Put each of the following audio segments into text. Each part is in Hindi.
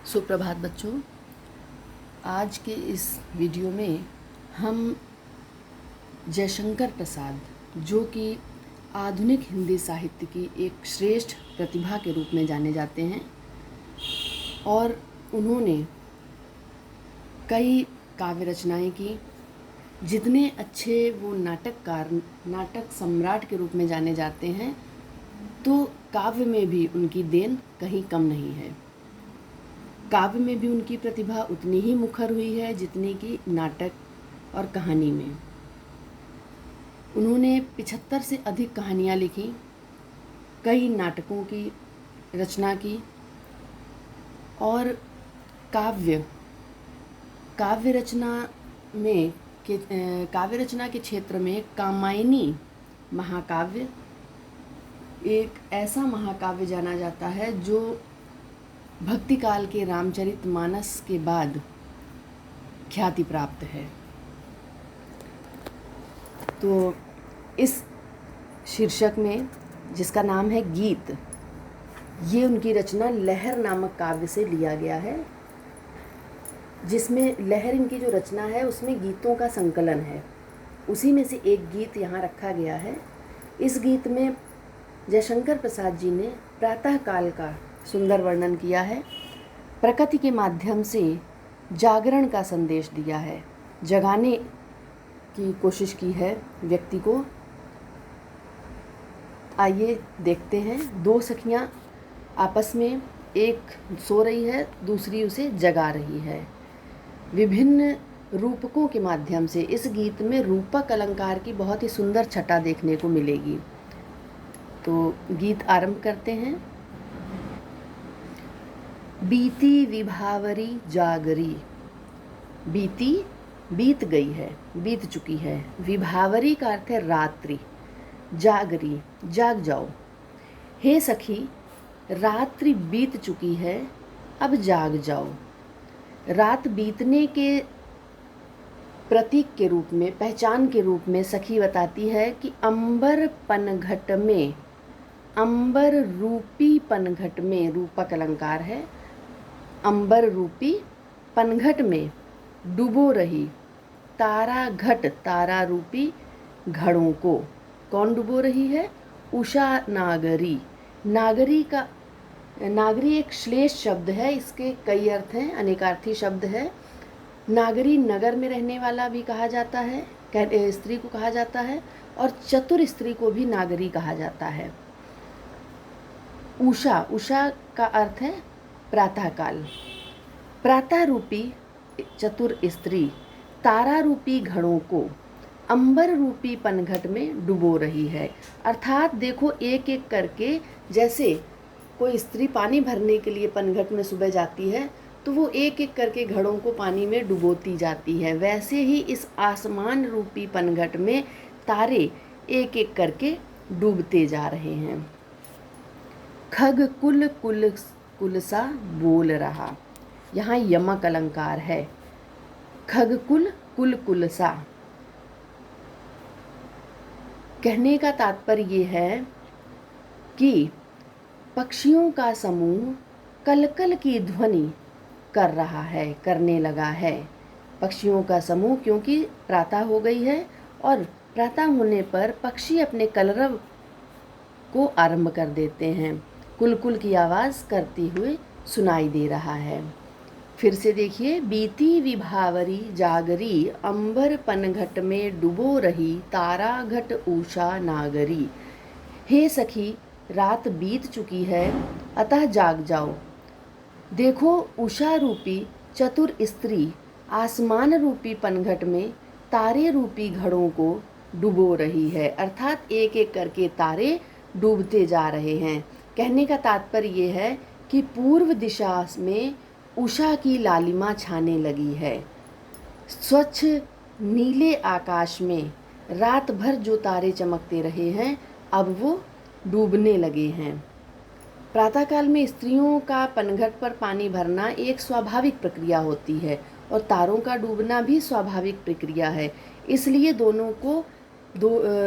सुप्रभात बच्चों। आज के इस वीडियो में हम जयशंकर प्रसाद, जो कि आधुनिक हिंदी साहित्य की एक श्रेष्ठ प्रतिभा के रूप में जाने जाते हैं और उन्होंने कई काव्य रचनाएं की। जितने अच्छे वो नाटककार, नाटक सम्राट के रूप में जाने जाते हैं, तो काव्य में भी उनकी देन कहीं कम नहीं है। काव्य में भी उनकी प्रतिभा उतनी ही मुखर हुई है जितनी कि नाटक और कहानी में। उन्होंने 75 से अधिक कहानियाँ लिखी, कई नाटकों की रचना की और काव्य रचना के क्षेत्र में कामायनी महाकाव्य एक ऐसा महाकाव्य जाना जाता है जो भक्ति काल के रामचरितमानस के बाद ख्याति प्राप्त है। तो इस शीर्षक में, जिसका नाम है गीत, ये उनकी रचना लहर नामक काव्य से लिया गया है, जिसमें लहर इनकी जो रचना है उसमें गीतों का संकलन है। उसी में से एक गीत यहाँ रखा गया है। इस गीत में जयशंकर प्रसाद जी ने प्रातः काल का सुंदर वर्णन किया है, प्रकृति के माध्यम से जागरण का संदेश दिया है, जगाने की कोशिश की है व्यक्ति को। आइए देखते हैं। दो सखियां आपस में, एक सो रही है, दूसरी उसे जगा रही है। विभिन्न रूपकों के माध्यम से इस गीत में रूपक अलंकार की बहुत ही सुंदर छटा देखने को मिलेगी। तो गीत आरंभ करते हैं। बीती विभावरी जागरी। बीती बीत गई है, बीत चुकी है। विभावरी का अर्थ है रात्रि। जागरी जाग जाओ। हे सखी, रात्रि बीत चुकी है, अब जाग जाओ। रात बीतने के प्रतीक के रूप में, पहचान के रूप में सखी बताती है कि अंबर पनघट में, अंबर रूपी पनघट में, रूपक अलंकार है, अंबर रूपी पनघट में डुबो रही तारा घट, तारा रूपी घड़ों को। कौन डुबो रही है? उषा नागरी। नागरी एक श्लेष शब्द है, इसके कई अर्थ हैं, अनेकार्थी शब्द है। नागरी नगर में रहने वाला भी कहा जाता है, स्त्री को कहा जाता है, और चतुर स्त्री को भी नागरी कहा जाता है। उषा का अर्थ है प्रातःकाल। प्रातः रूपी चतुर स्त्री तारा रूपी घड़ों को अंबर रूपी पनघट में डुबो रही है। अर्थात देखो, एक एक करके, जैसे कोई स्त्री पानी भरने के लिए पनघट में सुबह जाती है तो वो एक एक करके घड़ों को पानी में डुबोती जाती है, वैसे ही इस आसमान रूपी पनघट में तारे एक एक करके डूबते जा रहे हैं। खग कुल कुल कुलसा बोल रहा। यहाँ यमक अलंकार है। खग कुल कुल कुलसा। कहने का तात्पर्य ये है कि पक्षियों का समूह कलकल की ध्वनि कर रहा है, करने लगा है। पक्षियों का समूह, क्योंकि प्रातः हो गई है और प्रातः होने पर पक्षी अपने कलरव को आरंभ कर देते हैं। कुलकुल की आवाज़ करते हुए सुनाई दे रहा है। फिर से देखिए। बीती विभावरी जागरी, अंबर पनघट में डुबो रही तारा घट उषा नागरी। हे सखी, रात बीत चुकी है, अतः जाग जाओ। देखो, उषा रूपी चतुर स्त्री आसमान रूपी पनघट में तारे रूपी घड़ों को डुबो रही है। अर्थात एक एक करके तारे डूबते जा रहे हैं। कहने का तात्पर्य ये है कि पूर्व दिशा में उषा की लालिमा छाने लगी है। स्वच्छ नीले आकाश में रात भर जो तारे चमकते रहे हैं, अब वो डूबने लगे हैं। प्रातःकाल में स्त्रियों का पनघट पर पानी भरना एक स्वाभाविक प्रक्रिया होती है और तारों का डूबना भी स्वाभाविक प्रक्रिया है। इसलिए दोनों को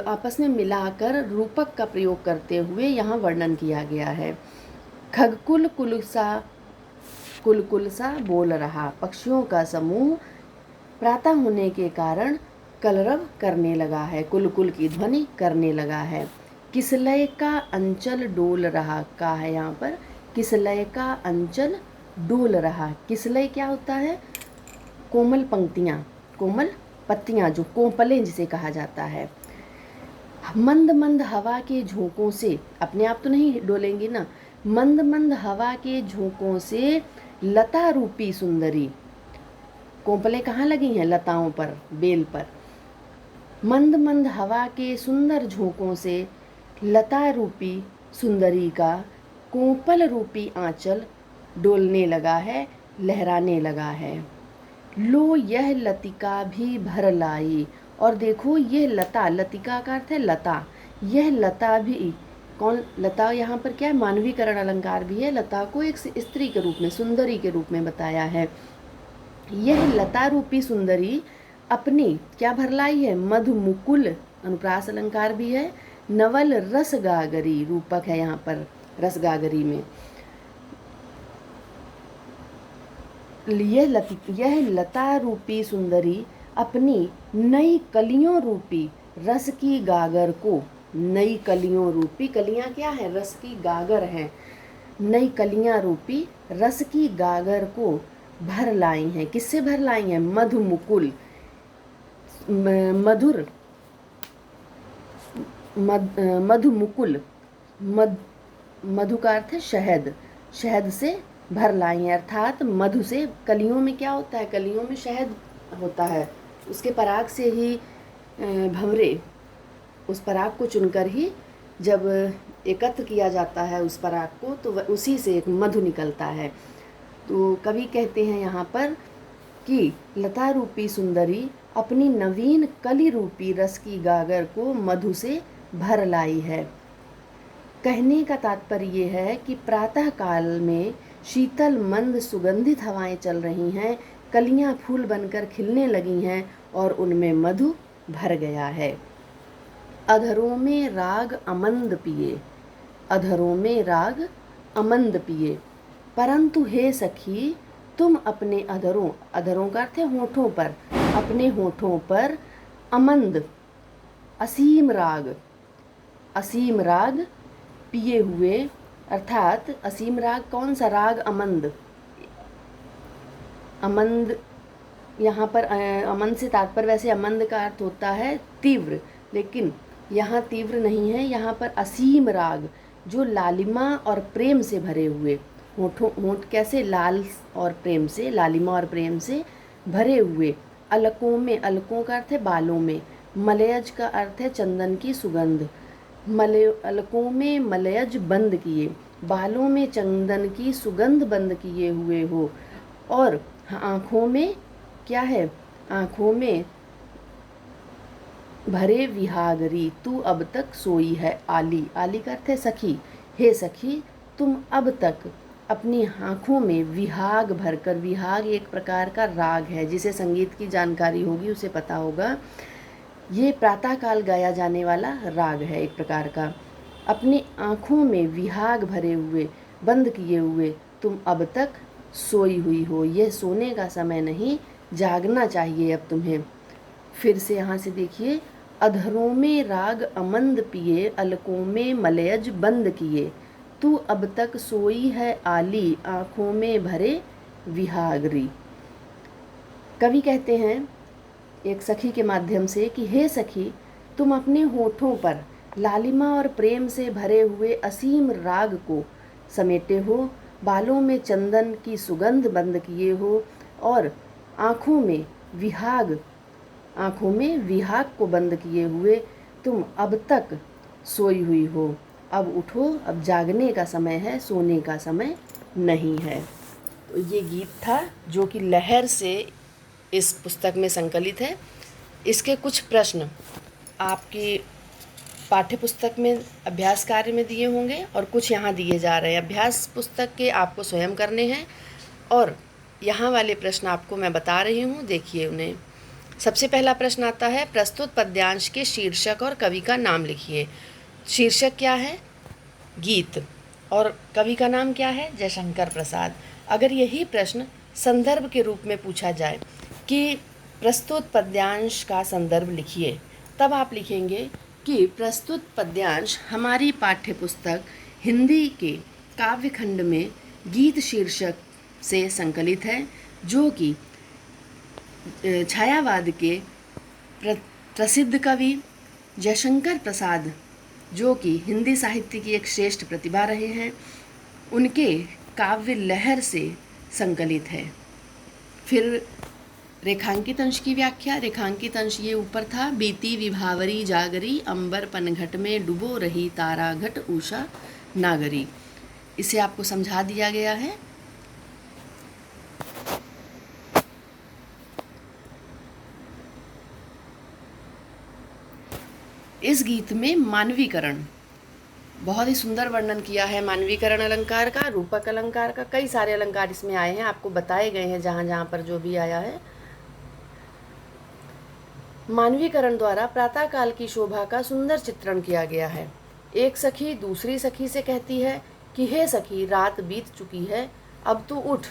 आपस में मिलाकर रूपक का प्रयोग करते हुए यहाँ वर्णन किया गया है। खगकुल कुलसा कुल कुल सा बोल रहा। पक्षियों का समूह प्रातः होने के कारण कलरव करने लगा है, कुल कुल की ध्वनि करने लगा है। किसलय का अंचल डोल रहा का है यहाँ पर, किसलय का अंचल डोल रहा। किसलय क्या होता है? कोमल पंक्तियाँ, कोमल पत्तियाँ, जो कोंपलें जिसे कहा जाता है। मंद मंद हवा के झोंकों से, अपने आप तो नहीं डोलेंगी ना, मंद मंद हवा के झोंकों से लता रूपी सुंदरी, कोंपलें कहाँ लगी हैं? लताओं पर, बेल पर। मंद मंद हवा के सुंदर झोंकों से लता रूपी सुंदरी का कोंपल रूपी आंचल डोलने लगा है, लहराने लगा है। लो यह लतिका भी भर लाई, और देखो ये लता, लतिका का अर्थ है लता, यह लता भी, कौन लता यहाँ पर क्या है? मानवीकरण अलंकार भी है। लता को एक स्त्री के रूप में, सुंदरी के रूप में बताया है। यह लता रूपी सुंदरी अपनी क्या भर लाई है? मधु मुकुल, अनुप्रास अलंकार भी है। नवल रस गागरी, रूपक है यहाँ पर रस गागरी में। यह लता रूपी सुंदरी अपनी नई कलियों रूपी रस की गागर को, नई कलियों रूपी, कलियां क्या है? रस की गागर है। नई कलियां रूपी रस की गागर को भर लाई हैं। किससे भर लाई हैं? मधु मुकुल, मधुर, मधु मुकुल, मधु का अर्थ है शहद, शहद से भर लाई हैं। अर्थात मधु से, कलियों में क्या होता है? कलियों में शहद होता है, उसके पराग से ही भंवरे, उस पराग को चुनकर ही जब एकत्र किया जाता है उस पराग को, तो उसी से एक मधु निकलता है। तो कवि कहते हैं यहाँ पर कि लता रूपी सुंदरी अपनी नवीन कली रूपी रस की गागर को मधु से भर लाई है। कहने का तात्पर्य ये है कि प्रातः काल में शीतल मंद सुगंधित हवाएं चल रही हैं, कलियां फूल बनकर खिलने लगी हैं और उनमें मधु भर गया है। अधरों में राग अमंद पिए, अधरों में राग अमंद पिए, परंतु हे सखी तुम अपने अधरों, अधरों का अर्थ है होठों पर, अपने होठों पर अमंद, असीम राग, असीम राग पिए हुए, अर्थात असीम राग कौन सा? राग अमंद। अमंद यहाँ पर अमंद से तात्पर्य, वैसे अमंद का अर्थ होता है तीव्र, लेकिन यहाँ तीव्र नहीं है, यहाँ पर असीम राग जो लालिमा और प्रेम से भरे हुए, होठों, होठ कैसे? लाल और प्रेम से, लालिमा और प्रेम से भरे हुए। अलकों में, अलकों का अर्थ है बालों में, मलयज का अर्थ है चंदन की सुगंध। अलकों में मलयज बंद किए, बालों में चंदन की सुगंध बंद किए हुए हो, और आँखों में क्या है? आँखों में भरे विहागरी, तू अब तक सोई है आली, आली का अर्थ है सखी, हे सखी तुम अब तक अपनी आँखों में विहाग भरकर, विहाग एक प्रकार का राग है, जिसे संगीत की जानकारी होगी उसे पता होगा, ये प्रातःकाल गाया जाने वाला राग है एक प्रकार का। अपनी आँखों में विहाग भरे हुए, बंद किए हुए तुम अब तक सोई हुई हो, यह सोने का समय नहीं, जागना चाहिए अब तुम्हें। फिर से यहाँ से देखिए, अधरों में राग अमंद पिए, अलकों में मलयज बंद किए, तू अब तक सोई है आली, आँखों में भरे विहागरी। कवि कहते हैं एक सखी के माध्यम से कि हे सखी तुम अपने होठों पर लालिमा और प्रेम से भरे हुए असीम राग को समेटे हो, बालों में चंदन की सुगंध बंद किए हो, और आँखों में विहाग, आँखों में विहाग को बंद किए हुए तुम अब तक सोई हुई हो। अब उठो, अब जागने का समय है, सोने का समय नहीं है। तो ये गीत था जो कि लहर से इस पुस्तक में संकलित है। इसके कुछ प्रश्न आपकी पाठ्य पुस्तक में अभ्यास कार्य में दिए होंगे और कुछ यहाँ दिए जा रहे हैं। अभ्यास पुस्तक के आपको स्वयं करने हैं और यहाँ वाले प्रश्न आपको मैं बता रही हूँ, देखिए उन्हें। सबसे पहला प्रश्न आता है, प्रस्तुत पद्यांश के शीर्षक और कवि का नाम लिखिए। शीर्षक क्या है? गीत। और कवि का नाम क्या है? जयशंकर प्रसाद। अगर यही प्रश्न संदर्भ के रूप में पूछा जाए कि प्रस्तुत पद्यांश का संदर्भ लिखिए, तब आप लिखेंगे कि प्रस्तुत पद्यांश हमारी पाठ्यपुस्तक हिंदी के काव्यखंड में गीत शीर्षक से संकलित है, जो कि छायावाद के प्रसिद्ध कवि जयशंकर प्रसाद, जो कि हिंदी साहित्य की एक श्रेष्ठ प्रतिभा रहे हैं, उनके काव्य लहर से संकलित है। फिर रेखांकित अंश की व्याख्या। रेखांकित अंश ये ऊपर था, बीती विभावरी जागरी, अंबर पनघट में डुबो रही तारा घट उषा नागरी। इसे आपको समझा दिया गया है। इस गीत में मानवीकरण, बहुत ही सुंदर वर्णन किया है मानवीकरण अलंकार का, रूपक अलंकार का, कई सारे अलंकार इसमें आए हैं, आपको बताए गए हैं जहाँ जहाँ पर जो भी आया है। मानवीकरण द्वारा प्रातःकाल की शोभा का सुंदर चित्रण किया गया है। एक सखी दूसरी सखी से कहती है कि हे सखी, रात बीत चुकी है, अब तू उठ।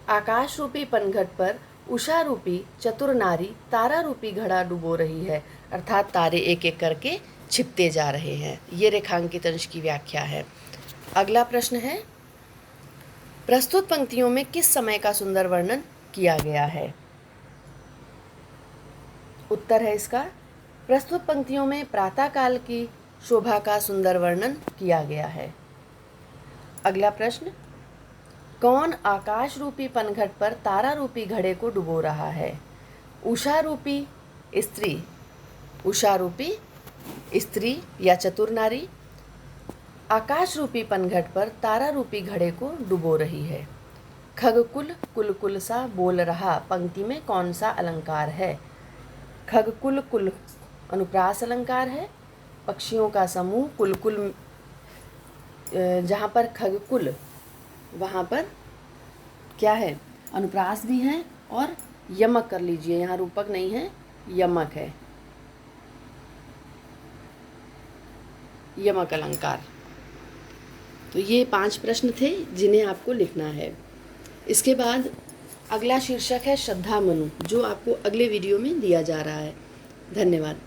आकाश रूपी पनघट पर उषा रूपी चतुर नारी तारा रूपी घड़ा डुबो रही है, अर्थात तारे एक एक करके छिपते जा रहे हैं। ये रेखांकित अंश की व्याख्या है। अगला प्रश्न है, प्रस्तुत पंक्तियों में किस समय का सुंदर वर्णन किया गया है? उत्तर है इसका, प्रस्तुत पंक्तियों में प्रातःकाल की शोभा का सुंदर वर्णन किया गया है। अगला प्रश्न, कौन आकाश रूपी पनघट पर तारा रूपी घड़े को डुबो रहा है? उषा रूपी स्त्री, उषा रूपी स्त्री या चतुर नारी आकाश रूपी पनघट पर तारा रूपी घड़े को डुबो रही है। खगकुल कुलकुल सा बोल रहा पंक्ति में कौन सा अलंकार है? खगकुल कुल अनुप्रास अलंकार है। पक्षियों का समूह कुलकुल, जहाँ पर खगकुल वहाँ पर क्या है? अनुप्रास भी है, और यमक कर लीजिए, यहाँ रूपक नहीं है, यमक है, यमक अलंकार। तो ये 5 प्रश्न थे जिन्हें आपको लिखना है। इसके बाद अगला शीर्षक है श्रद्धा मनु, जो आपको अगले वीडियो में दिया जा रहा है। धन्यवाद।